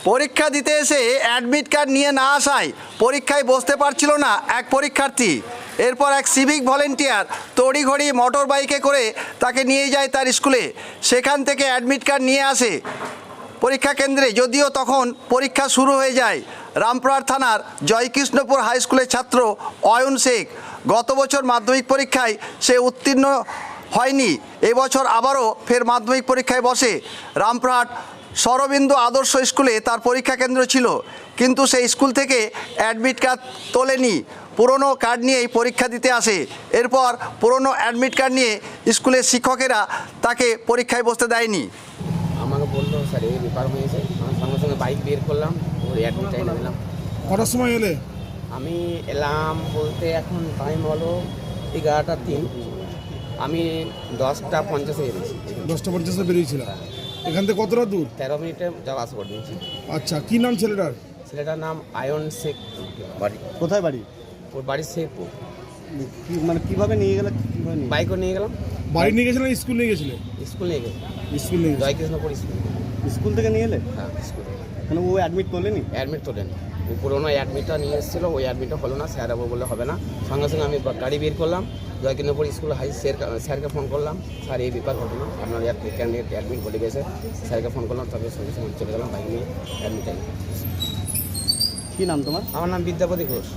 পরীক্ষা দিতে এসে অ্যাডমিট কার্ড নিয়ে না আসায় পরীক্ষায় বসতে পারছিল না এক পরীক্ষার্থী। এরপর এক সিভিক ভলেন্টিয়ার তড়িঘড়ি মোটর বাইকে করে তাকে নিয়ে যায় তার স্কুলে। সেখান থেকে অ্যাডমিট কার্ড নিয়ে আসে পরীক্ষা কেন্দ্রে। যদিও তখন পরীক্ষা শুরু হয়ে যায়। রামপুরহাট থানার জয়কৃষ্ণপুর হাই স্কুলের ছাত্র অয়ন শেখ গত বছর মাধ্যমিক পরীক্ষায় সে উত্তীর্ণ হয়নি। এবছর আবারও ফের মাধ্যমিক পরীক্ষায় বসে। রামপুরহাট শরবিন্দু আদর্শ স্কুলে তার পরীক্ষা কেন্দ্র ছিল, কিন্তু সেই স্কুল থেকে অ্যাডমিট কার্ড তোলেনি। পুরনো কার্ড নিয়েই পরীক্ষা দিতে আসে। এরপর পুরনো অ্যাডমিট কার্ড নিয়ে স্কুলের শিক্ষকেরা তাকে পরীক্ষায় বসতে দেয়নি। আমাকে বললো স্যার এই ব্যাপার হয়েছে, আমি সঙ্গে সঙ্গে বাইক বের করলাম, ওর অ্যাডমিটটা এনে দিলাম। কটার সময় এলে? আমি এলাম বলতে এখন টাইম হলো 11:03। আমি 10:50 বেরিয়েছি। 10:50 বেরিয়েছিল। এখান থেকে কতটা দূর? 13 মিনিটে যাওয়া আসা করে দিয়েছি। আচ্ছা, কি নাম ছেলেটার? ছেলেটার নাম অয়ন শেখ। বাড়ি কোথায় বাড়ি? ওর বাড়ি শেখপুর। মানে কিভাবে নিয়ে গেলে? বাইকও নিয়ে গেলাম। বাড়ি নিয়ে গেছিলেন, স্কুল নিয়ে গেছিলেন? স্কুল নিয়ে গেলাম, স্কুল নিয়ে গেছিলেন। জয়কৃষ্ণপুর স্কুল। স্কুল থেকে নিয়ে এলে? হ্যাঁ, স্কুল। মানে ও অ্যাডমিট তোলেনি? অ্যাডমিট তোলেনি। ও পুরোনো অ্যাডমিটটা নিয়ে এসেছিলো, ওই অ্যাডমিটটা হলো না। স্যার বলে হবে না। সঙ্গে সঙ্গে আমি গাড়ি বের করলাম, জয়কৃষ্ণপুর স্কুল হাই স্যারকে ফোন করলাম, স্যার এই ব্যাপার ঘটনা, আপনার ক্যান্ডিডেট অ্যাডমিট বলে গেছে। স্যারকে ফোন করলাম, তবে সঙ্গে সঙ্গে চলে গেলাম বাইক নিয়ে অ্যাডমিট। কি নাম তোমার? আমার নাম বিদ্যাপতি ঘোষ।